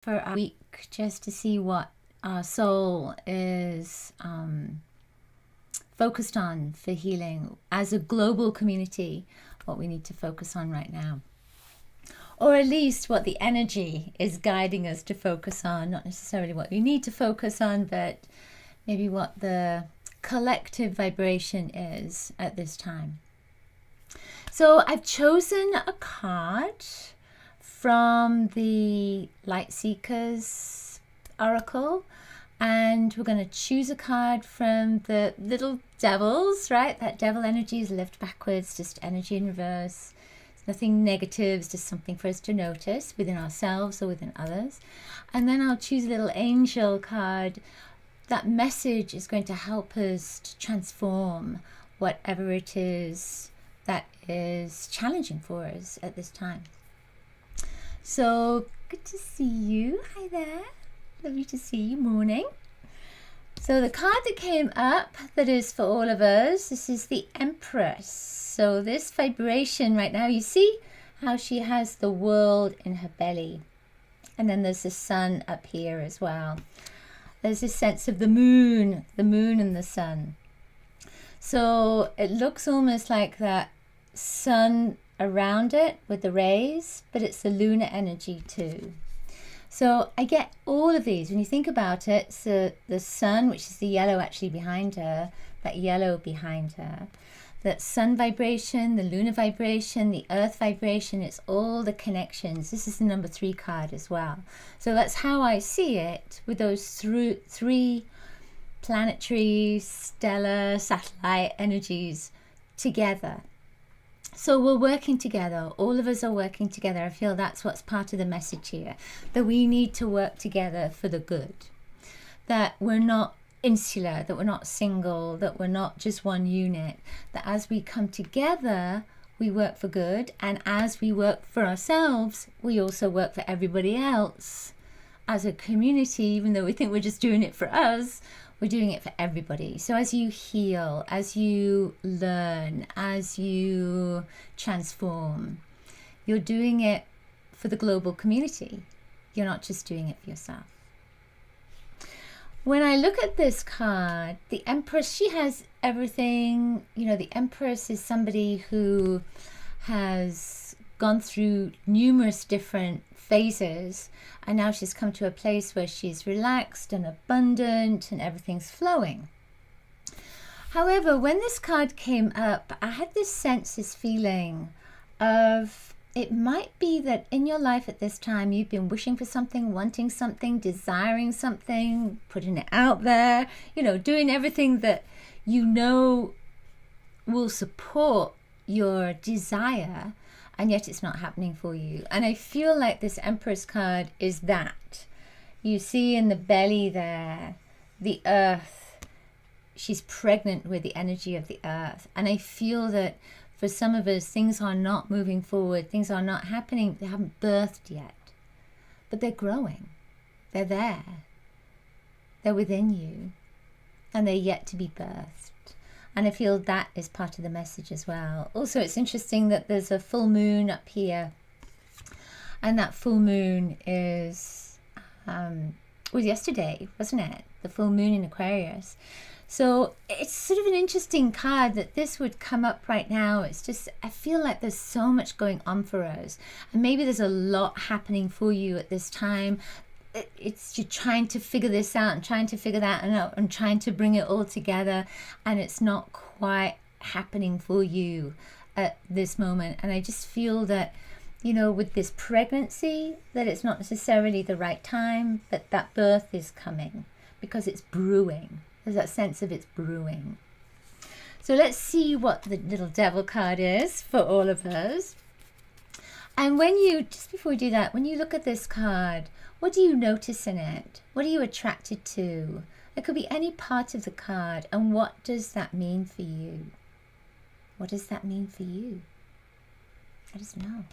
for a week just to see what our soul is focused on for healing as a global community, what we need to focus on right now. Or at least what the energy is guiding us to focus on, not necessarily what we need to focus on, but maybe what the collective vibration is at this time. So I've chosen a card from the Light Seekers Oracle, and we're going to choose a card from the little devils, right? That devil energy is lived backwards, just energy in reverse. It's nothing negative, it's just something for us to notice within ourselves or within others. And then I'll choose a little angel card. That message is going to help us to transform whatever it is that is challenging for us at this time. So good to see you. Hi there. Lovely to see you. Morning. So the card that came up that is for all of us, this is the Empress. So this vibration right now, you see how she has the world in her belly. And then there's the sun up here as well. There's this sense of the moon and the sun. So it looks almost like that sun around it with the rays, but it's the lunar energy too. So I get all of these when you think about it. So the sun, which is the yellow actually behind her, that yellow behind her, that sun vibration, the lunar vibration, the earth vibration, it's all the connections. This is the number 3 card as well. So that's how I see it, with those three planetary, stellar, satellite energies together. So we're working together. All of us are working together. I feel that's what's part of the message here, that we need to work together for the good, that we're not insular, that we're not single, that we're not just one unit, that as we come together, we work for good. And as we work for ourselves, we also work for everybody else as a community. Even though we think we're just doing it for us, we're doing it for everybody. So as you heal, as you learn, as you transform, you're doing it for the global community. You're not just doing it for yourself. When I look at this card, the Empress, she has everything. You know, the Empress is somebody who has gone through numerous different phases, and now she's come to a place where she's relaxed and abundant and everything's flowing. However, when this card came up, I had this sense, this feeling of, it might be that in your life at this time you've been wishing for something, wanting something, desiring something, putting it out there, you know, doing everything that you know will support your desire, and yet it's not happening for you. And I feel like this Empress card is that. You see in the belly there, the earth, she's pregnant with the energy of the earth. And I feel that for some of us, things are not moving forward, things are not happening, they haven't birthed yet. But they're growing, they're there, they're within you, and they're yet to be birthed. And I feel that is part of the message as well. Also, it's interesting that there's a full moon up here. And that full moon was yesterday, wasn't it? The full moon in Aquarius. So it's sort of an interesting card that this would come up right now. It's just, I feel like there's so much going on for us. And maybe there's a lot happening for you at this time. It's you're trying to figure this out and trying to figure that out and trying to bring it all together, and it's not quite happening for you at this moment. And I just feel that, you know, with this pregnancy, that it's not necessarily the right time, but that birth is coming because it's brewing. There's that sense of it's brewing. So let's see what the little devil card is for all of us. And when you, just before we do that, when you look at this card, what do you notice in it? What are you attracted to? It could be any part of the card. And what does that mean for you? What does that mean for you? Let us know.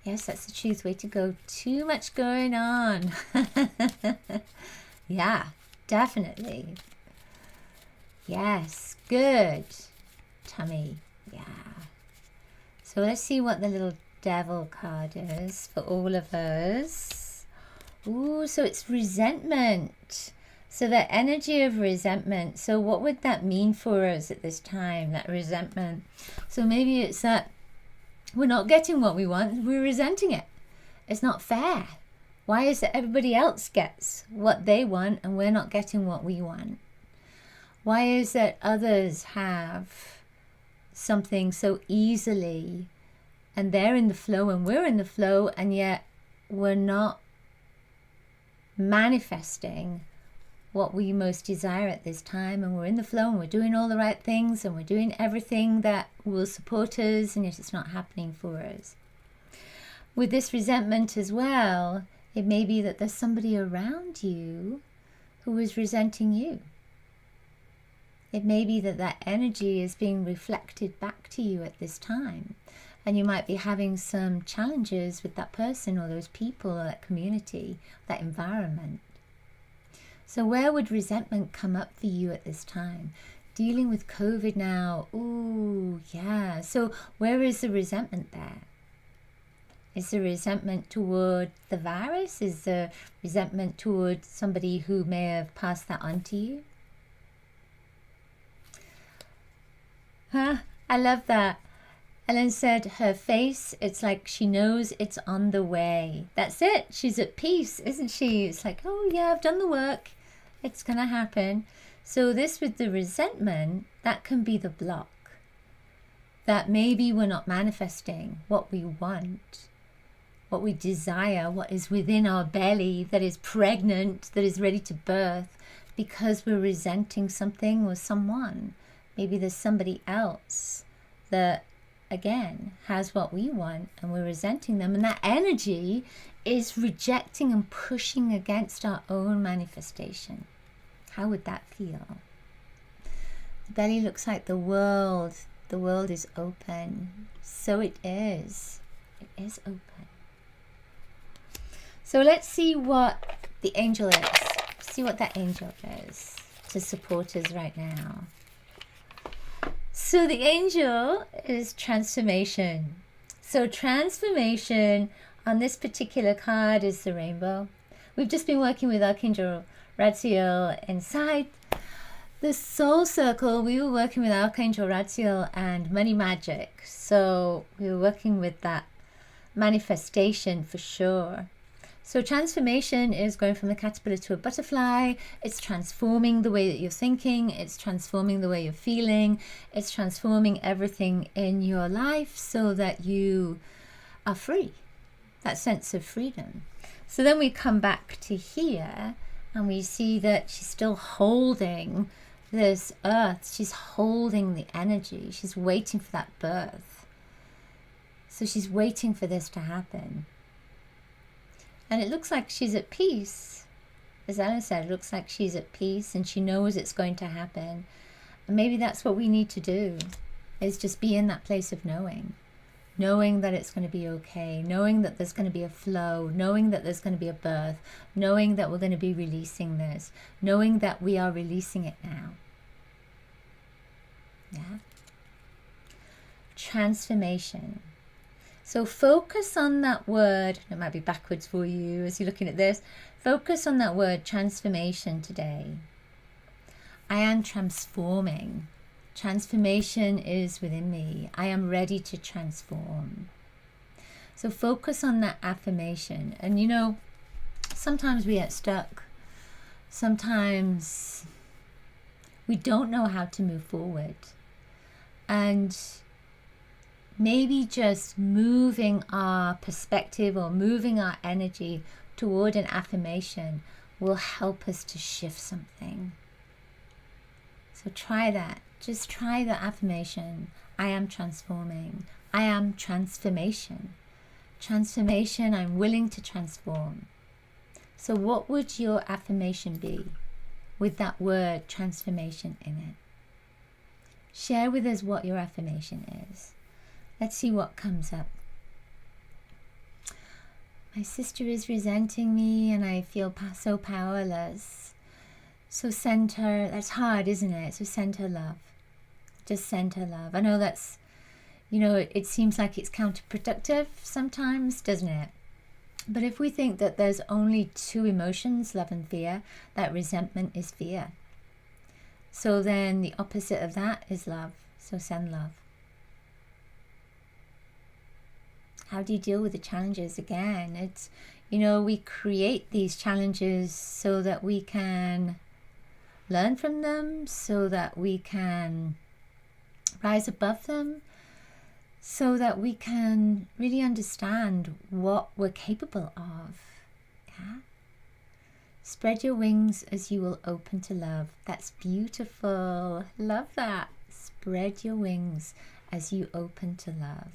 Yes, that's the truth. Way to go. Too much going on. Yeah, definitely. Yes, good. Tummy. Yeah. So let's see what the little Devil card is for all of us. Ooh, so it's resentment. So that energy of resentment. So what would that mean for us at this time, that resentment? So maybe it's that we're not getting what we want, we're resenting it. It's not fair. Why is it everybody else gets what they want and we're not getting what we want? Why is it others have something so easily and they're in the flow and we're in the flow, and yet we're not manifesting what we most desire at this time, and we're in the flow and we're doing all the right things and we're doing everything that will support us, and yet it's not happening for us. With this resentment as well, it may be that there's somebody around you who is resenting you. It may be that that energy is being reflected back to you at this time, and you might be having some challenges with that person or those people or that community, that environment. So where would resentment come up for you at this time? Dealing with COVID now, ooh, yeah. So where is the resentment there? Is the resentment toward the virus? Is the resentment toward somebody who may have passed that on to you? I love that. Ellen said her face, it's like she knows it's on the way. That's it. She's at peace, isn't she? It's like, oh yeah, I've done the work. It's going to happen. So this with the resentment, that can be the block. That maybe we're not manifesting what we want, what we desire, what is within our belly, that is pregnant, that is ready to birth, because we're resenting something or someone. Maybe there's somebody else that, again, has what we want and we're resenting them. And that energy is rejecting and pushing against our own manifestation. How would that feel? The belly looks like the world. The world is open. So it is. It is open. So let's see what the angel is. See what that angel is to support us right now. So the angel is transformation. So transformation on this particular card is the rainbow. We've just been working with Archangel Radziel inside the soul circle. We were working with Archangel Radziel and money magic. So we were working with that manifestation for sure. So transformation is going from a caterpillar to a butterfly. It's transforming the way that you're thinking. It's transforming the way you're feeling. It's transforming everything in your life so that you are free. That sense of freedom. So then we come back to here and we see that she's still holding this earth. She's holding the energy. She's waiting for that birth. So she's waiting for this to happen. And it looks like she's at peace. As Ellen said, it looks like she's at peace and she knows it's going to happen. And maybe that's what we need to do, is just be in that place of knowing. Knowing that it's going to be okay. Knowing that there's going to be a flow. Knowing that there's going to be a birth. Knowing that we're going to be releasing this. Knowing that we are releasing it now. Yeah? Transformation. So focus on that word. It might be backwards for you as you're looking at this. Focus on that word transformation today. I am transforming. Transformation is within me. I am ready to transform. So focus on that affirmation. And you know, sometimes we get stuck. Sometimes we don't know how to move forward. And maybe just moving our perspective or moving our energy toward an affirmation will help us to shift something. So try that. Just try the affirmation. I am transforming. I am transformation. Transformation, I'm willing to transform. So what would your affirmation be with that word transformation in it? Share with us what your affirmation is. Let's see what comes up. My sister is resenting me and I feel so powerless. So send her, that's hard, isn't it? So send her love. Just send her love. I know that's, you know, it seems like it's counterproductive sometimes, doesn't it? But if we think that there's only two emotions, love and fear, that resentment is fear. So then the opposite of that is love. So send love. How do you deal with the challenges? Again, it's, you know, we create these challenges so that we can learn from them, so that we can rise above them, so that we can really understand what we're capable of. Yeah? Spread your wings as you will open to love. That's beautiful. Love that. Spread your wings as you open to love.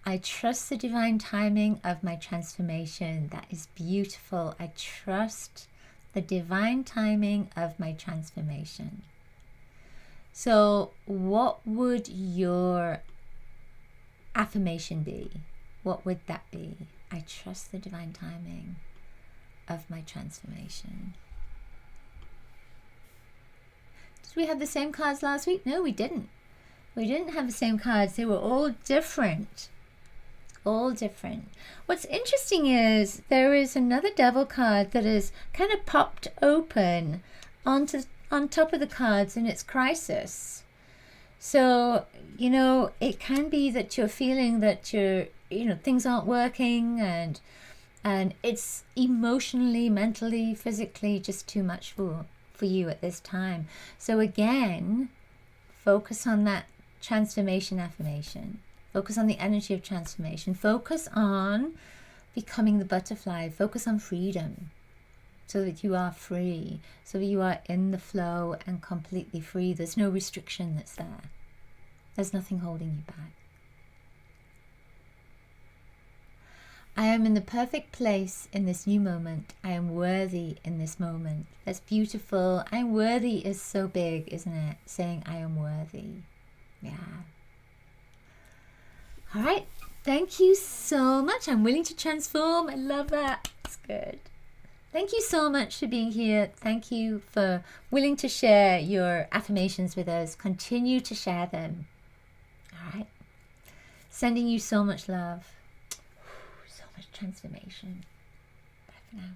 I trust the divine timing of my transformation. That is beautiful. I trust the divine timing of my transformation. So what would your affirmation be? What would that be? I trust the divine timing of my transformation. Did we have the same cards last week? No, we didn't. We didn't have the same cards. They were all different. All different. What's interesting is there is another devil card that is kind of popped open on top of the cards, and it's crisis. So, you know, it can be that you're feeling that things aren't working, and it's emotionally, mentally, physically just too much for you at this time. So again, focus on that transformation affirmation. Focus on the energy of transformation. Focus on becoming the butterfly. Focus on freedom, so that you are free, so that you are in the flow and completely free. There's no restriction that's there. There's nothing holding you back. I am in the perfect place in this new moment. I am worthy in this moment. That's beautiful. I'm worthy is so big, isn't it? Saying I am worthy. Yeah. All right. Thank you so much. I'm willing to transform. I love that. It's good. Thank you so much for being here. Thank you for willing to share your affirmations with us. Continue to share them. All right. Sending you so much love. So much transformation. Bye for now.